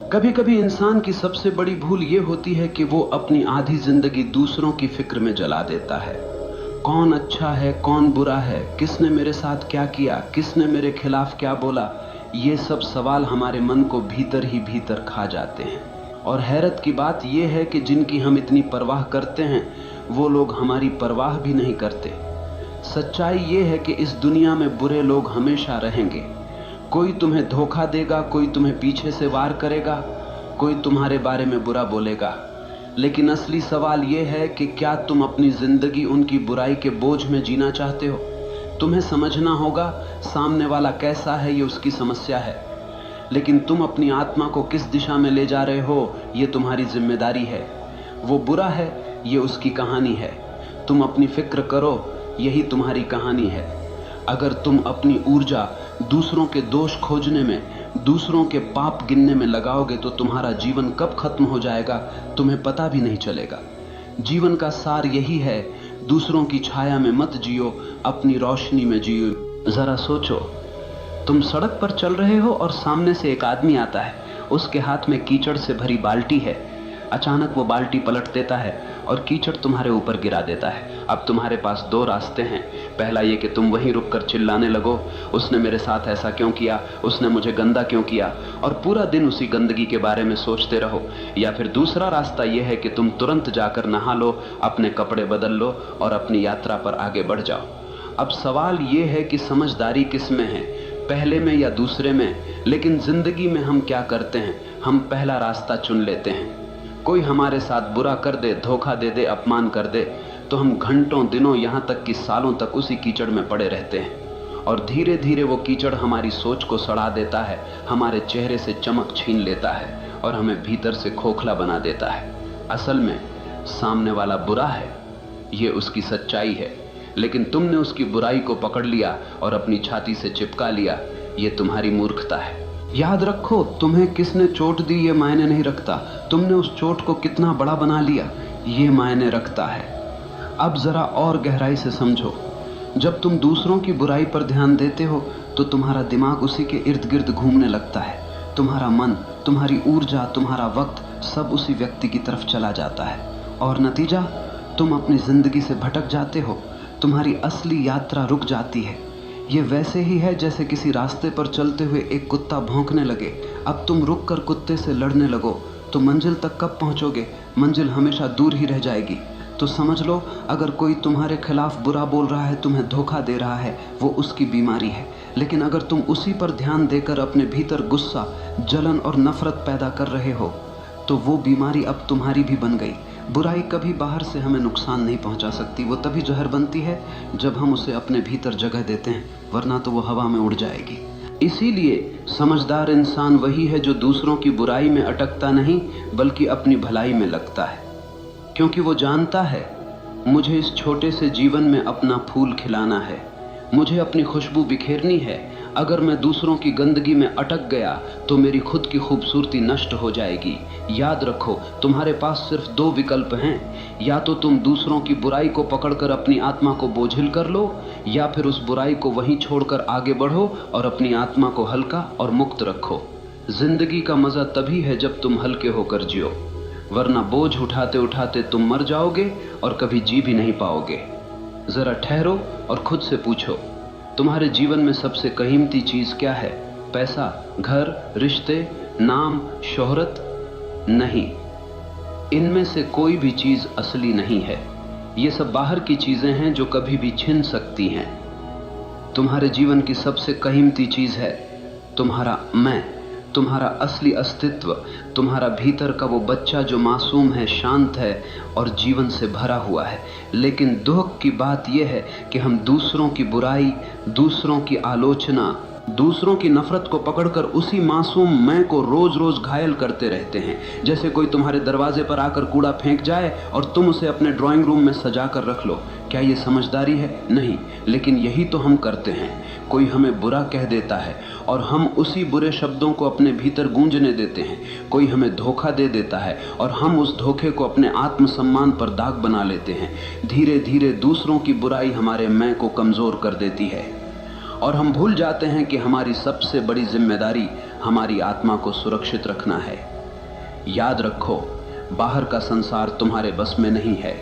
कभी कभी इंसान की सबसे बड़ी भूल ये होती है कि वो अपनी आधी जिंदगी दूसरों की फिक्र में जला देता है। कौन अच्छा है, कौन बुरा है, किसने मेरे साथ क्या किया, किसने मेरे खिलाफ क्या बोला, ये सब सवाल हमारे मन को भीतर ही भीतर खा जाते हैं। और हैरत की बात यह है कि जिनकी हम इतनी परवाह करते हैं वो लोग हमारी परवाह भी नहीं करते। सच्चाई ये है कि इस दुनिया में बुरे लोग हमेशा रहेंगे। कोई तुम्हें धोखा देगा, कोई तुम्हें पीछे से वार करेगा, कोई तुम्हारे बारे में बुरा बोलेगा। लेकिन असली सवाल यह है कि क्या तुम अपनी जिंदगी उनकी बुराई के बोझ में जीना चाहते हो? तुम्हें समझना होगा सामने वाला कैसा है, ये उसकी समस्या है, लेकिन तुम अपनी आत्मा को किस दिशा में ले जा रहे हो ये तुम्हारी जिम्मेदारी है। वो बुरा है, ये उसकी कहानी है। तुम अपनी फिक्र करो, यही तुम्हारी कहानी है। अगर तुम अपनी ऊर्जा दूसरों के दोष खोजने में, दूसरों के पाप गिनने में लगाओगे तो तुम्हारा जीवन कब खत्म हो जाएगा तुम्हें पता भी नहीं चलेगा। जीवन का सार यही है, दूसरों की छाया में मत जियो, अपनी रोशनी में जियो। जरा सोचो, तुम सड़क पर चल रहे हो और सामने से एक आदमी आता है, उसके हाथ में कीचड़ से भरी बाल्टी है। अचानक वो बाल्टी पलट देता है और कीचड़ तुम्हारे ऊपर गिरा देता है। अब तुम्हारे पास दो रास्ते हैं। पहला ये कि तुम वहीं रुककर चिल्लाने लगो, उसने मेरे साथ ऐसा क्यों किया, उसने मुझे गंदा क्यों किया, और पूरा दिन उसी गंदगी के बारे में सोचते रहो। या फिर दूसरा रास्ता यह है कि तुम तुरंत जाकर नहा लो, अपने कपड़े बदल लो और अपनी यात्रा पर आगे बढ़ जाओ। अब सवाल ये है कि समझदारी किस में है, पहले में या दूसरे में? लेकिन जिंदगी में हम क्या करते हैं, हम पहला रास्ता चुन लेते हैं। कोई हमारे साथ बुरा कर दे, धोखा दे दे, अपमान कर दे, तो हम घंटों, दिनों, यहाँ तक कि सालों तक उसी कीचड़ में पड़े रहते हैं। और धीरे धीरे वो कीचड़ हमारी सोच को सड़ा देता है, हमारे चेहरे से चमक छीन लेता है और हमें भीतर से खोखला बना देता है। असल में सामने वाला बुरा है, ये उसकी सच्चाई है, लेकिन तुमने उसकी बुराई को पकड़ लिया और अपनी छाती से चिपका लिया। ये तुम्हारी मूर्खता है। याद रखो, तुम्हें किसने चोट दी ये मायने नहीं रखता, तुमने उस चोट को कितना बड़ा बना लिया ये मायने रखता है। अब जरा और गहराई से समझो, जब तुम दूसरों की बुराई पर ध्यान देते हो तो तुम्हारा दिमाग उसी के इर्द गिर्द घूमने लगता है। तुम्हारा मन, तुम्हारी ऊर्जा, तुम्हारा वक्त सब उसी व्यक्ति की तरफ चला जाता है और नतीजा, तुम अपनी जिंदगी से भटक जाते हो। तुम्हारी असली यात्रा रुक जाती है। ये वैसे ही है जैसे किसी रास्ते पर चलते हुए एक कुत्ता भौंकने लगे। अब तुम रुक कर कुत्ते से लड़ने लगो तो मंजिल तक कब पहुंचोगे? मंजिल हमेशा दूर ही रह जाएगी। तो समझ लो, अगर कोई तुम्हारे खिलाफ बुरा बोल रहा है, तुम्हें धोखा दे रहा है, वो उसकी बीमारी है। लेकिन अगर तुम उसी पर ध्यान देकर अपने भीतर गुस्सा, जलन और नफरत पैदा कर रहे हो तो वो बीमारी अब तुम्हारी भी बन गई। बुराई कभी बाहर से हमें नुकसान नहीं पहुंचा सकती, वो तभी जहर बनती है जब हम उसे अपने भीतर जगह देते हैं, वरना तो वो हवा में उड़ जाएगी। इसीलिए समझदार इंसान वही है जो दूसरों की बुराई में अटकता नहीं बल्कि अपनी भलाई में लगता है, क्योंकि वो जानता है मुझे इस छोटे से जीवन में अपना फूल खिलाना है, मुझे अपनी खुशबू बिखेरनी है। अगर मैं दूसरों की गंदगी में अटक गया तो मेरी खुद की खूबसूरती नष्ट हो जाएगी। याद रखो, तुम्हारे पास सिर्फ दो विकल्प हैं, या तो तुम दूसरों की बुराई को पकड़कर अपनी आत्मा को बोझिल कर लो, या फिर उस बुराई को वहीं छोड़कर आगे बढ़ो और अपनी आत्मा को हल्का और मुक्त रखो। जिंदगी का मजा तभी है जब तुम हल्के होकर जियो, वरना बोझ उठाते उठाते तुम मर जाओगे और कभी जी भी नहीं पाओगे। जरा ठहरो और खुद से पूछो, तुम्हारे जीवन में सबसे कीमती चीज क्या है? पैसा, घर, रिश्ते, नाम, शोहरत? नहीं, इनमें से कोई भी चीज असली नहीं है। ये सब बाहर की चीजें हैं जो कभी भी छिन सकती हैं। तुम्हारे जीवन की सबसे कीमती चीज है तुम्हारा मैं, तुम्हारा असली अस्तित्व, तुम्हारा भीतर का वो बच्चा जो मासूम है, शांत है और जीवन से भरा हुआ है। लेकिन दुख की बात यह है कि हम दूसरों की बुराई, दूसरों की आलोचना, दूसरों की नफरत को पकड़कर उसी मासूम मैं को रोज रोज घायल करते रहते हैं। जैसे कोई तुम्हारे दरवाजे पर आकर कूड़ा फेंक जाए और तुम उसे अपने ड्राइंग रूम में सजा कर रख लो। क्या ये समझदारी है? नहीं, लेकिन यही तो हम करते हैं। कोई हमें बुरा कह देता है और हम उसी बुरे शब्दों को अपने भीतर गूंजने देते हैं। कोई हमें धोखा दे देता है और हम उस धोखे को अपने आत्मसम्मान पर दाग बना लेते हैं। धीरे धीरे दूसरों की बुराई हमारे मैं को कमजोर कर देती है और हम भूल जाते हैं कि हमारी सबसे बड़ी जिम्मेदारी हमारी आत्मा को सुरक्षित रखना है। याद रखो, बाहर का संसार तुम्हारे बस में नहीं है।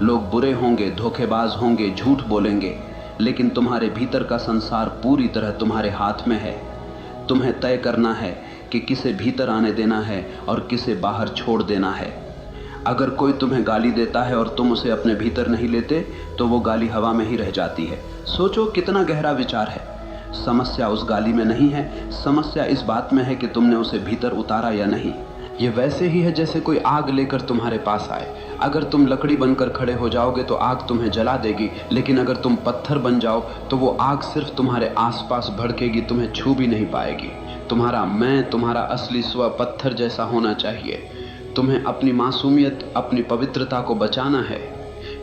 लोग बुरे होंगे, धोखेबाज होंगे, झूठ बोलेंगे, लेकिन तुम्हारे भीतर का संसार पूरी तरह तुम्हारे हाथ में है। तुम्हें तय करना है कि किसे भीतर आने देना है और किसे बाहर छोड़ देना है। अगर कोई तुम्हें गाली देता है और तुम उसे अपने भीतर नहीं लेते तो वो गाली हवा में ही रह जाती है। सोचो कितना गहरा विचार है। समस्या उस गाली में नहीं है, समस्या इस बात में है कि तुमने उसे भीतर उतारा या नहीं। ये वैसे ही है जैसे कोई आग लेकर तुम्हारे पास आए। अगर तुम लकड़ी बनकर खड़े हो जाओगे तो आग तुम्हें जला देगी, लेकिन अगर तुम पत्थर बन जाओ तो वो आग सिर्फ तुम्हारे आसपास भड़केगी, तुम्हें छू भी नहीं पाएगी। तुम्हारा मैं, तुम्हारा असली स्व पत्थर जैसा होना चाहिए। तुम्हें अपनी मासूमियत, अपनी पवित्रता को बचाना है,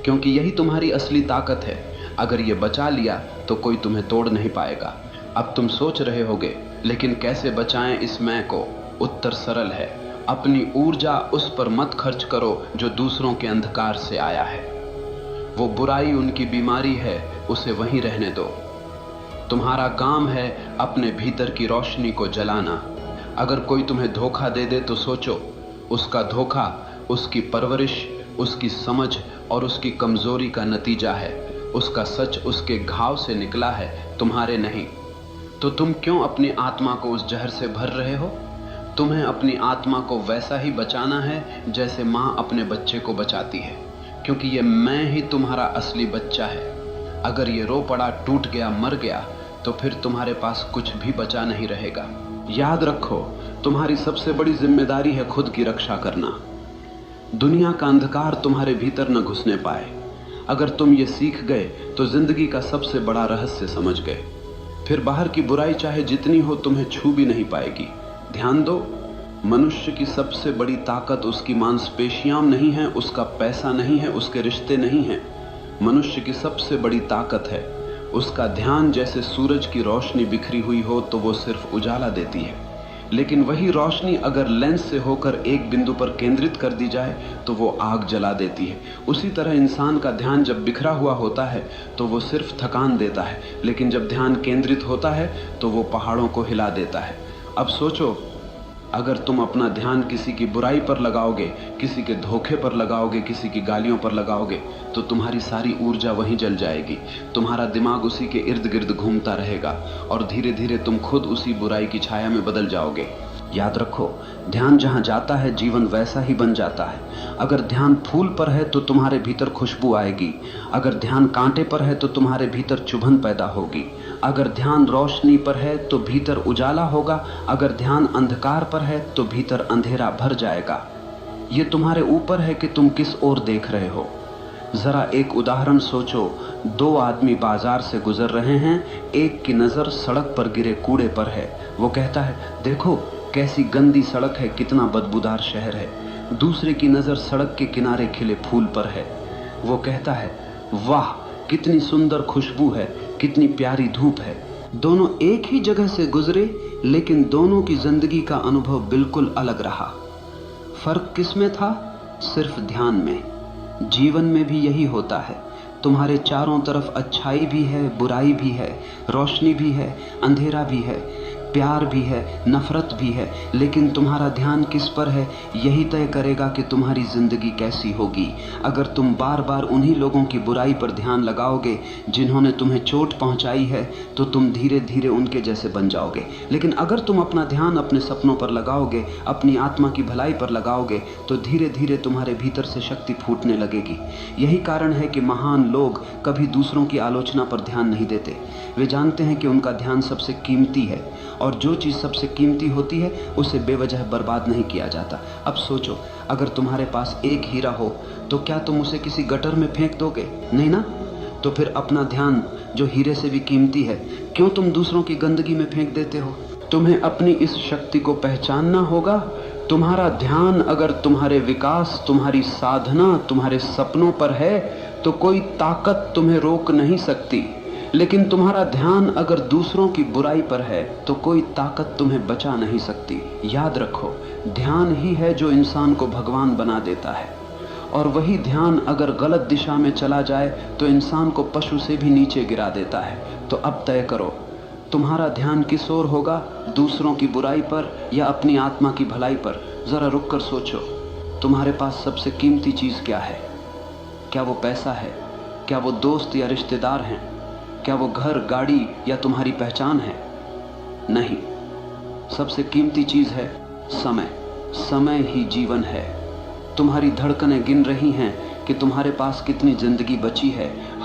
क्योंकि यही तुम्हारी असली ताकत है। अगर ये बचा लिया तो कोई तुम्हें तोड़ नहीं पाएगा। अब तुम सोच रहे होगे, लेकिन कैसे बचाएं इस मैं को? उत्तर सरल है, अपनी ऊर्जा उस पर मत खर्च करो जो दूसरों के अंधकार से आया है। वो बुराई उनकी बीमारी है, उसे वहीं रहने दो। तुम्हारा काम है अपने भीतर की रोशनी को जलाना। अगर कोई तुम्हें धोखा दे दे तो सोचो, उसका धोखा उसकी परवरिश, उसकी समझ और उसकी कमजोरी का नतीजा है। उसका सच उसके घाव से निकला है, तुम्हारे नहीं। तो तुम क्यों अपनी आत्मा को उस जहर से भर रहे हो? तुम्हें अपनी आत्मा को वैसा ही बचाना है जैसे माँ अपने बच्चे को बचाती है, क्योंकि ये मैं ही तुम्हारा असली बच्चा है। अगर ये रो पड़ा, टूट गया, मर गया तो फिर तुम्हारे पास कुछ भी बचा नहीं रहेगा। याद रखो, तुम्हारी सबसे बड़ी जिम्मेदारी है खुद की रक्षा करना। दुनिया का अंधकार तुम्हारे भीतर न घुसने पाए। अगर तुम ये सीख गए तो जिंदगी का सबसे बड़ा रहस्य समझ गए। फिर बाहर की बुराई चाहे जितनी हो तुम्हें छू भी नहीं पाएगी। ध्यान दो, मनुष्य की सबसे बड़ी ताकत उसकी मांसपेशियां नहीं है, उसका पैसा नहीं है, उसके रिश्ते नहीं हैं। मनुष्य की सबसे बड़ी ताकत है उसका ध्यान। जैसे सूरज की रोशनी बिखरी हुई हो तो वो सिर्फ उजाला देती है, लेकिन वही रोशनी अगर लेंस से होकर एक बिंदु पर केंद्रित कर दी जाए तो वो आग जला देती है। उसी तरह इंसान का ध्यान जब बिखरा हुआ होता है तो वो सिर्फ थकान देता है, लेकिन जब ध्यान केंद्रित होता है तो वो पहाड़ों को हिला देता है। अब सोचो, अगर तुम अपना ध्यान किसी की बुराई पर लगाओगे, किसी के धोखे पर लगाओगे, किसी की गालियों पर लगाओगे तो तुम्हारी सारी ऊर्जा वहीं जल जाएगी। तुम्हारा दिमाग उसी के इर्द गिर्द घूमता रहेगा और धीरे धीरे तुम खुद उसी बुराई की छाया में बदल जाओगे। याद रखो, ध्यान जहां जाता है जीवन वैसा ही बन जाता है। अगर ध्यान फूल पर है तो तुम्हारे भीतर खुशबू आएगी। अगर ध्यान कांटे पर है तो तुम्हारे भीतर चुभन पैदा होगी। अगर ध्यान रोशनी पर है तो भीतर उजाला होगा। अगर ध्यान अंधकार पर है तो भीतर अंधेरा भर जाएगा। ये तुम्हारे ऊपर है कि तुम किस ओर देख रहे हो। जरा एक उदाहरण सोचो, दो आदमी बाजार से गुजर रहे हैं। एक की नजर सड़क पर गिरे कूड़े पर है। वो कहता है, देखो कैसी गंदी सड़क है, कितना बदबूदार शहर है। दूसरे की नजर सड़क के किनारे खिले फूल पर है। वो कहता है, वाह कितनी सुंदर खुशबू है, कितनी प्यारी धूप है। दोनों एक ही जगह से गुजरे, लेकिन दोनों की जिंदगी का अनुभव बिल्कुल अलग रहा। फर्क किसमें था? सिर्फ ध्यान में। जीवन में भी यही होता है। तुम्हारे चारों तरफ अच्छाई भी है, बुराई भी है, रोशनी भी है, अंधेरा भी है, प्यार भी है, नफरत भी है, लेकिन तुम्हारा ध्यान किस पर है यही तय करेगा कि तुम्हारी जिंदगी कैसी होगी। अगर तुम बार बार उन्हीं लोगों की बुराई पर ध्यान लगाओगे जिन्होंने तुम्हें चोट पहुंचाई है तो तुम धीरे धीरे उनके जैसे बन जाओगे। लेकिन अगर तुम अपना ध्यान अपने सपनों पर लगाओगे, अपनी आत्मा की भलाई पर लगाओगे तो धीरे धीरे तुम्हारे भीतर से शक्ति फूटने लगेगी। यही कारण है कि महान लोग कभी दूसरों की आलोचना पर ध्यान नहीं देते। वे जानते हैं कि उनका ध्यान सबसे कीमती है और जो चीज़ सबसे कीमती होती है उसे बेवजह बर्बाद नहीं किया जाता। अब सोचो, अगर तुम्हारे पास एक हीरा हो तो क्या तुम उसे किसी गटर में फेंक दोगे? नहीं ना। तो फिर अपना ध्यान जो हीरे से भी कीमती है क्यों तुम दूसरों की गंदगी में फेंक देते हो? तुम्हें अपनी इस शक्ति को पहचानना होगा। तुम्हारा ध्यान अगर तुम्हारे विकास, तुम्हारी साधना, तुम्हारे सपनों पर है तो कोई ताकत तुम्हें रोक नहीं सकती। लेकिन तुम्हारा ध्यान अगर दूसरों की बुराई पर है तो कोई ताकत तुम्हें बचा नहीं सकती। याद रखो, ध्यान ही है जो इंसान को भगवान बना देता है, और वही ध्यान अगर गलत दिशा में चला जाए तो इंसान को पशु से भी नीचे गिरा देता है। तो अब तय करो, तुम्हारा ध्यान किस ओर होगा, दूसरों की बुराई पर या अपनी आत्मा की भलाई पर? जरा रुक कर सोचो, तुम्हारे पास सबसे कीमती चीज क्या है? क्या वो पैसा है? क्या वो दोस्त या रिश्तेदार हैं? क्या वो घर, गाड़ी या तुम्हारी पहचान है? नहीं, सबसे कीमती चीज है समय। समय ही जीवन है। तुम्हारी धड़कनें गिन रही हैं कि तुम्हारे पास कितनी जिंदगी बची है।